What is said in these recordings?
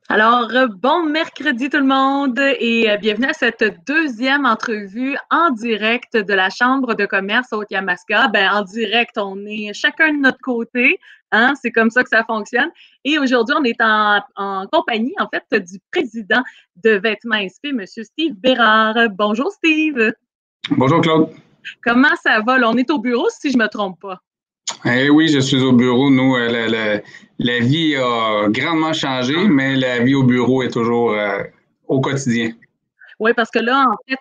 Alors, bon mercredi tout le monde et bienvenue à cette deuxième entrevue en direct de la Chambre de commerce Haute-Yamaska. En direct, on est chacun de notre côté, hein, c'est comme ça que ça fonctionne. Et aujourd'hui, on est en compagnie, en fait, du président de Vêtements SP, M. Steve Bérard. Bonjour, Steve. Bonjour, Claude. Comment ça va? Là, on est au bureau, si je ne me trompe pas. Eh oui, je suis au bureau. Nous, la vie a grandement changé, mais la vie au bureau est toujours au quotidien. Oui, parce que là, en fait,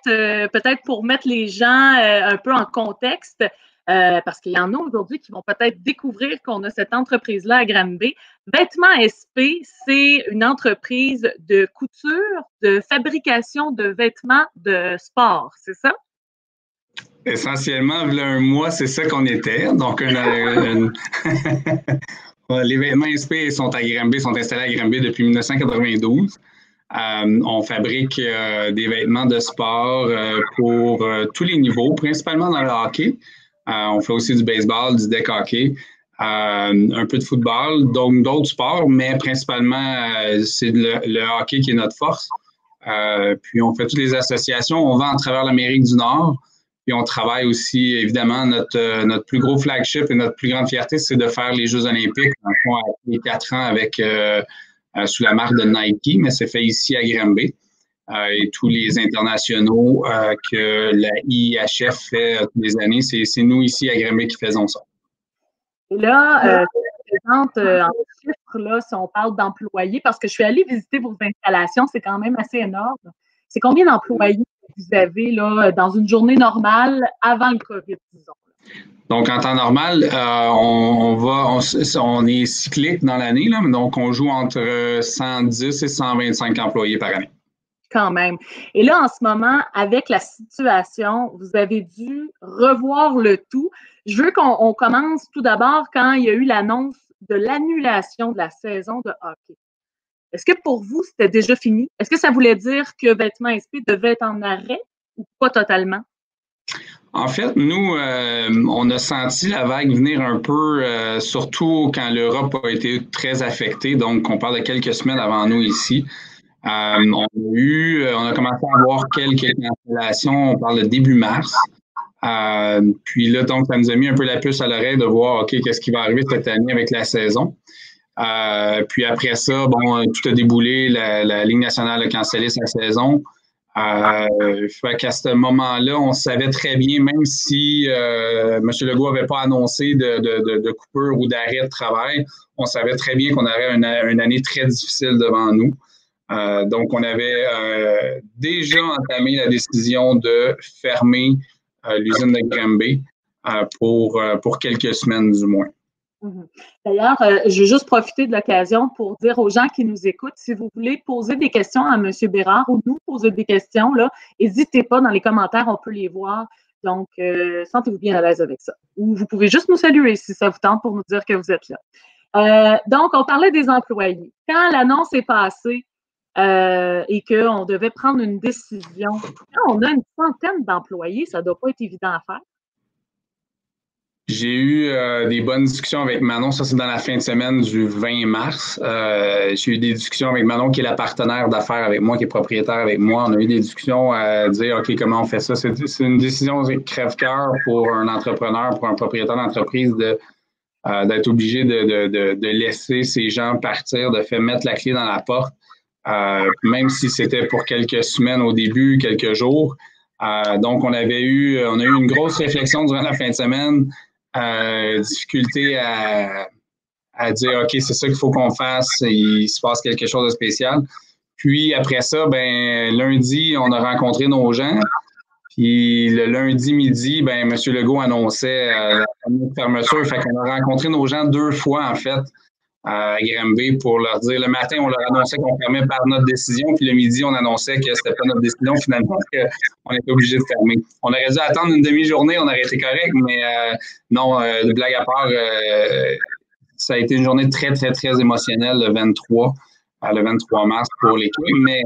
peut-être pour mettre les gens un peu en contexte, parce qu'il y en a aujourd'hui qui vont peut-être découvrir qu'on a cette entreprise-là à Granby. Vêtements SP, c'est une entreprise de couture, de fabrication de vêtements de sport, c'est ça? Essentiellement, il y a un mois, c'est ça qu'on était. Donc, les vêtements SP sont à Granby, sont installés à Granby depuis 1992. On fabrique des vêtements de sport pour tous les niveaux, principalement dans le hockey. On fait aussi du baseball, du deck hockey, un peu de football, donc d'autres sports, mais principalement, c'est le hockey qui est notre force. Puis on fait toutes les associations, on va à travers l'Amérique du Nord. Puis on travaille aussi, évidemment, notre plus gros flagship et notre plus grande fierté, c'est de faire les Jeux olympiques, dans le fond, tous les 4 ans avec, sous la marque de Nike, mais c'est fait ici à Granby. Et tous les internationaux que la IIHF fait tous les années, c'est nous ici à Granby qui faisons ça. Et là, en chiffres, là, si on parle d'employés, parce que je suis allée visiter vos installations, c'est quand même assez énorme. C'est combien d'employés vous avez là, dans une journée normale avant le COVID, disons? Donc, en temps normal, on est cyclique dans l'année, donc on joue entre 110 et 125 employés par année. Quand même. Et là, en ce moment, avec la situation, vous avez dû revoir le tout. Je veux qu'on commence tout d'abord quand il y a eu l'annonce de l'annulation de la saison de hockey. Est-ce que pour vous, c'était déjà fini? Est-ce que ça voulait dire que Vêtements SP devait être en arrêt ou pas totalement? En fait, nous, on a senti la vague venir un peu, surtout quand l'Europe a été très affectée. Donc, on parle de quelques semaines avant nous ici. On a commencé à avoir quelques cancellations. On parle de début mars. Puis là, donc, ça nous a mis un peu la puce à l'oreille de voir, OK, qu'est-ce qui va arriver cette année avec la saison. Puis après ça, bon, tout a déboulé. La Ligue nationale a cancellé sa saison. Fait qu'à ce moment-là, on savait très bien, même si M. Legault n'avait pas annoncé de coupure ou d'arrêt de travail, on savait très bien qu'on aurait une année très difficile devant nous. Donc, on avait déjà entamé la décision de fermer l'usine de Granby pour quelques semaines du moins. D'ailleurs, je veux juste profiter de l'occasion pour dire aux gens qui nous écoutent, si vous voulez poser des questions à M. Bérard ou nous poser des questions, n'hésitez pas dans les commentaires, on peut les voir. Donc, sentez-vous bien à l'aise avec ça. Ou vous pouvez juste nous saluer si ça vous tente pour nous dire que vous êtes là. Donc, on parlait des employés. Quand l'annonce est passée et qu'on devait prendre une décision, quand on a une centaine d'employés, ça ne doit pas être évident à faire. J'ai eu des bonnes discussions avec Manon, ça c'est dans la fin de semaine du 20 mars. J'ai eu des discussions avec Manon qui est la partenaire d'affaires avec moi, qui est propriétaire avec moi. On a eu des discussions à dire, OK, comment on fait ça? C'est une décision crève-cœur pour un entrepreneur, pour un propriétaire d'entreprise d'être obligé de laisser ces gens partir, de faire mettre la clé dans la porte, même si c'était pour quelques semaines au début, quelques jours. Donc, on a eu une grosse réflexion durant la fin de semaine. Difficulté à dire, OK, c'est ça qu'il faut qu'on fasse, il se passe quelque chose de spécial. Puis après ça, lundi, on a rencontré nos gens. Puis le lundi midi, M. Legault annonçait la fermeture. Fait qu'on a rencontré nos gens 2 fois, en fait, à Granby pour leur dire, le matin, on leur annonçait qu'on fermait par notre décision, puis le midi, on annonçait que c'était pas notre décision finalement, qu'on était obligé de fermer. On aurait dû attendre une demi-journée, on aurait été correct, mais non, de blague à part, ça a été une journée très, très, très émotionnelle le 23 mars pour l'équipe, mais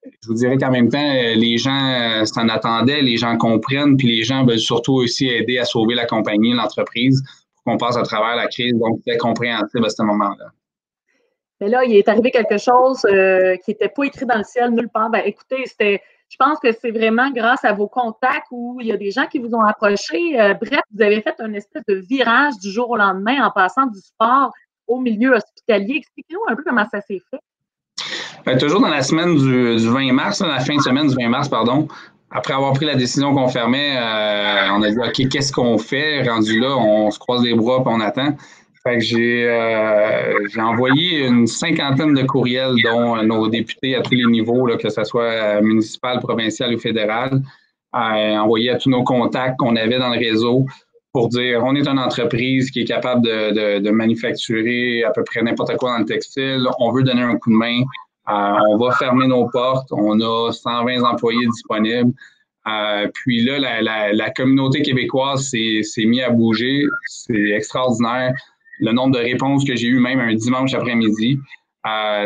je vous dirais qu'en même temps, les gens s'en attendaient, les gens comprennent, puis les gens veulent surtout aussi aider à sauver la compagnie, l'entreprise, qu'on passe à travers la crise. Donc, c'était compréhensible à ce moment-là. Mais là, il est arrivé quelque chose qui n'était pas écrit dans le ciel nulle part. Ben, écoutez, je pense que c'est vraiment grâce à vos contacts où il y a des gens qui vous ont approché. Bref, vous avez fait un espèce de virage du jour au lendemain en passant du sport au milieu hospitalier. Expliquez-nous un peu comment ça s'est fait. Bien, toujours dans la semaine du 20 mars, la fin de semaine du 20 mars, pardon, après avoir pris la décision qu'on fermait, on a dit OK, qu'est-ce qu'on fait? Rendu là, on se croise les bras et on attend. Fait que j'ai envoyé une cinquantaine de courriels, dont nos députés à tous les niveaux, là, que ce soit municipal, provincial ou fédéral, envoyé à tous nos contacts qu'on avait dans le réseau pour dire on est une entreprise qui est capable de manufacturer à peu près n'importe quoi dans le textile. On veut donner un coup de main. On va fermer nos portes. On a 120 employés disponibles. Puis là, la communauté québécoise s'est mise à bouger. C'est extraordinaire. Le nombre de réponses que j'ai eues même un dimanche après-midi,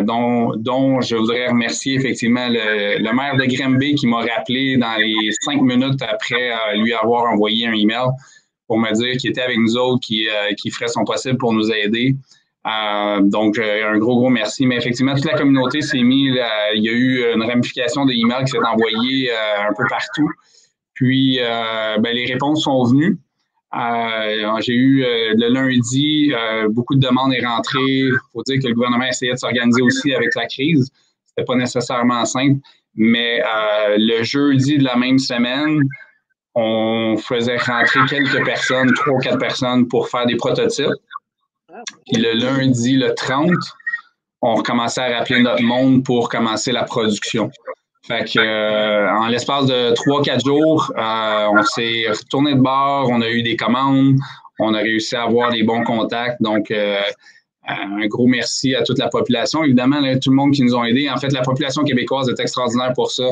dont je voudrais remercier effectivement le maire de Granby qui m'a rappelé dans les 5 minutes après lui avoir envoyé un email pour me dire qu'il était avec nous autres, qui ferait son possible pour nous aider. Donc, un gros merci. Mais effectivement, toute la communauté s'est mise. Il y a eu une ramification d'emails qui s'est envoyée un peu partout. Puis, les réponses sont venues. J'ai eu le lundi, beaucoup de demandes est rentrées. Il faut dire que le gouvernement essayait de s'organiser aussi avec la crise. C'était pas nécessairement simple. Mais le jeudi de la même semaine, on faisait rentrer quelques personnes, 3 ou 4 personnes pour faire des prototypes. Puis le lundi, le 30, on recommençait à rappeler notre monde pour commencer la production. Fait que en l'espace de 3-4 jours, on s'est retourné de bord, on a eu des commandes, on a réussi à avoir des bons contacts. Donc, un gros merci à toute la population. Évidemment, là, tout le monde qui nous a aidés. En fait, la population québécoise est extraordinaire pour ça.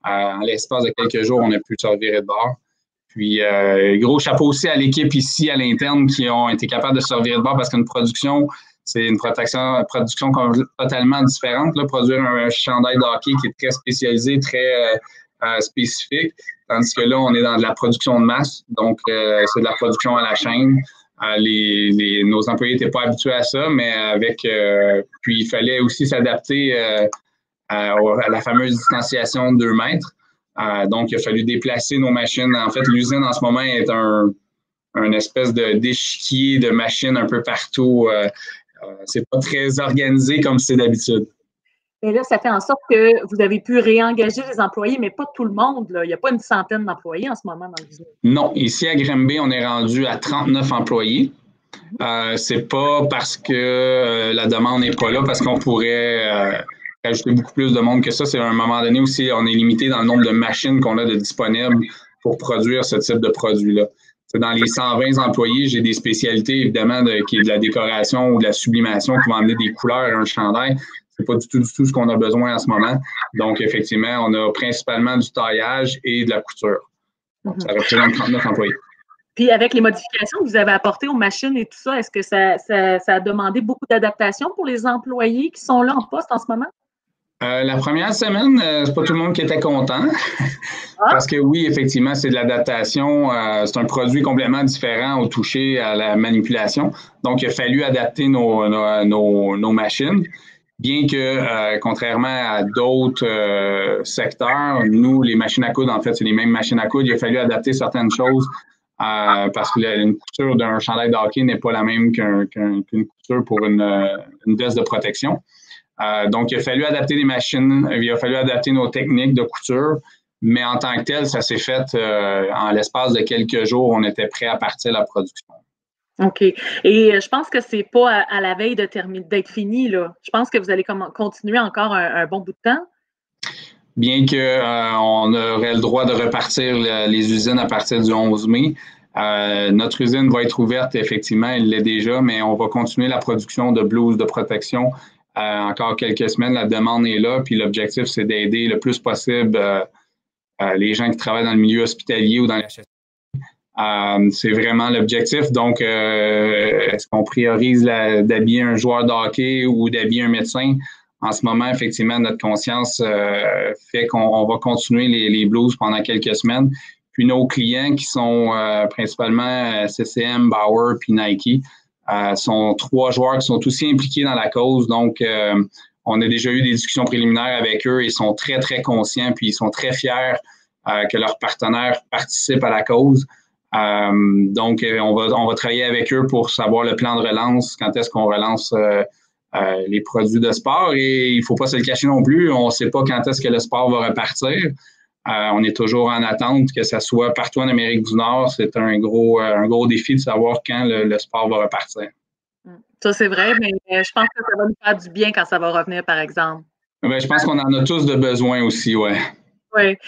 En l'espace de quelques jours, on a pu se revirer de bord. Puis, gros chapeau aussi à l'équipe ici, à l'interne, qui ont été capables de se revirer de bord parce qu'une production, c'est une production totalement différente. Là, produire un chandail de hockey qui est très spécialisé, très spécifique, tandis que là, on est dans de la production de masse. Donc, c'est de la production à la chaîne. Nos employés n'étaient pas habitués à ça, mais puis il fallait aussi s'adapter à la fameuse distanciation de 2 mètres. Donc, il a fallu déplacer nos machines. En fait, l'usine en ce moment est un espèce d'échiquier de machines un peu partout. C'est pas très organisé comme c'est d'habitude. Et là, ça fait en sorte que vous avez pu réengager les employés, mais pas tout le monde. Là. Il n'y a pas une centaine d'employés en ce moment dans l'usine. Non. Ici, à Granby, on est rendu à 39 employés. C'est pas parce que la demande n'est pas là, parce qu'on pourrait ajouter beaucoup plus de monde que ça. C'est à un moment donné aussi, on est limité dans le nombre de machines qu'on a de disponibles pour produire ce type de produit-là. Dans les 120 employés, j'ai des spécialités, évidemment, qui est de la décoration ou de la sublimation qui vont amener des couleurs à un chandail. C'est pas du tout ce qu'on a besoin en ce moment. Donc, effectivement, on a principalement du taillage et de la couture. Donc, ça représente 39 employés. Puis, avec les modifications que vous avez apportées aux machines et tout ça, est-ce que ça a demandé beaucoup d'adaptation pour les employés qui sont là en poste en ce moment? La première semaine, c'est pas tout le monde qui était content. Parce que oui, effectivement, c'est de l'adaptation. C'est un produit complètement différent au toucher, à la manipulation. Donc, il a fallu adapter nos machines. Bien que, contrairement à d'autres secteurs, nous, les machines à coudre, en fait, c'est les mêmes machines à coudre. Il a fallu adapter certaines choses parce que une couture d'un chandail de hockey n'est pas la même qu'une couture pour une veste de protection. Donc, il a fallu adapter les machines, il a fallu adapter nos techniques de couture, mais en tant que tel, ça s'est fait en l'espace de quelques jours, on était prêt à partir la production. OK. Et je pense que c'est pas à la veille d'être fini, là. Je pense que vous allez continuer encore un bon bout de temps. Bien qu'on aurait le droit de repartir les usines à partir du 11 mai, notre usine va être ouverte, effectivement, elle l'est déjà, mais on va continuer la production de blouses de protection encore quelques semaines. La demande est là, puis l'objectif, c'est d'aider le plus possible les gens qui travaillent dans le milieu hospitalier ou dans la c'est vraiment l'objectif. Donc, est-ce qu'on priorise d'habiller un joueur de hockey ou d'habiller un médecin? En ce moment, effectivement, notre conscience fait qu'on va continuer les blues pendant quelques semaines. Puis nos clients qui sont principalement CCM, Bauer puis Nike sont 3 joueurs qui sont aussi impliqués dans la cause. Donc, on a déjà eu des discussions préliminaires avec eux. Ils sont très, très conscients puis ils sont très fiers que leurs partenaires participent à la cause. Donc, on va travailler avec eux pour savoir le plan de relance, quand est-ce qu'on relance les produits de sport. Et il ne faut pas se le cacher non plus, on ne sait pas quand est-ce que le sport va repartir. On est toujours en attente que ça soit partout en Amérique du Nord. C'est un gros défi de savoir quand le sport va repartir. Ça, c'est vrai, mais je pense que ça va nous faire du bien quand ça va revenir, par exemple. Bien, je pense qu'on en a tous de besoin aussi, ouais. Oui.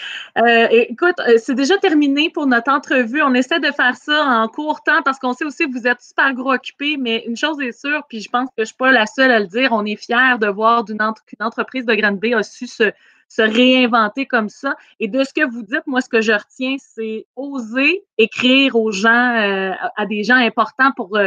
Écoute, c'est déjà terminé pour notre entrevue. On essaie de faire ça en court temps parce qu'on sait aussi que vous êtes super gros occupés, mais une chose est sûre, puis je pense que je ne suis pas la seule à le dire, on est fiers de voir qu'une entreprise de Granby a su se réinventer comme ça. Et de ce que vous dites, moi, ce que je retiens, c'est oser écrire aux gens, à des gens importants pour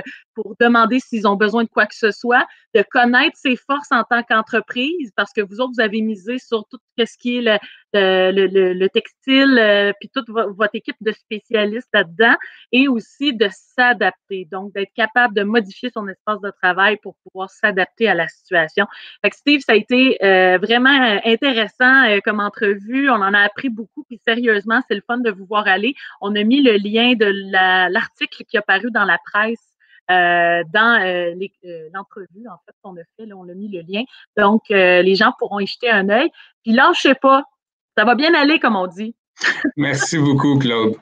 demander s'ils ont besoin de quoi que ce soit, de connaître ses forces en tant qu'entreprise, parce que vous autres, vous avez misé sur tout ce qui est le textile, puis toute votre équipe de spécialistes là-dedans, et aussi de s'adapter, donc d'être capable de modifier son espace de travail pour pouvoir s'adapter à la situation. Fait que Steve, ça a été vraiment intéressant comme entrevue. On en a appris beaucoup, puis sérieusement, c'est le fun de vous voir aller. On a mis le lien de l'article qui a paru dans la presse dans l'entrevue, en fait, qu'on a fait. Là, on a mis le lien. Donc, les gens pourront y jeter un œil. Puis lâchez pas. Ça va bien aller, comme on dit. Merci beaucoup, Claude.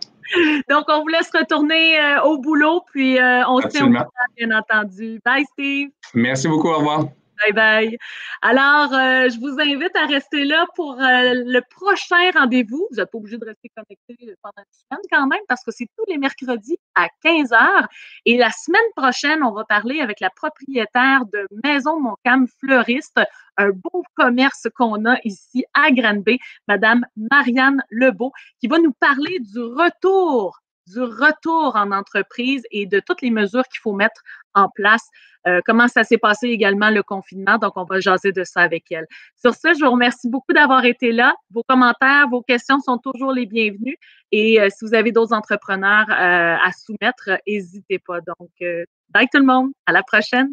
Donc, on vous laisse retourner au boulot, puis on se tient au courant, bien entendu. Bye, Steve. Merci beaucoup. Au revoir. Bye bye. Alors, je vous invite à rester là pour le prochain rendez-vous. Vous n'êtes pas obligé de rester connecté pendant une semaine quand même, parce que c'est tous les mercredis à 15h. Et la semaine prochaine, on va parler avec la propriétaire de Maison Montcalm Fleuriste, un beau commerce qu'on a ici à Granby, Madame Marianne Lebeau, qui va nous parler du retour en entreprise et de toutes les mesures qu'il faut mettre en place. Comment ça s'est passé également le confinement. Donc, on va jaser de ça avec elle. Sur ce, je vous remercie beaucoup d'avoir été là. Vos commentaires, vos questions sont toujours les bienvenus. Et si vous avez d'autres entrepreneurs à soumettre, n'hésitez pas. Donc, bye tout le monde. À la prochaine.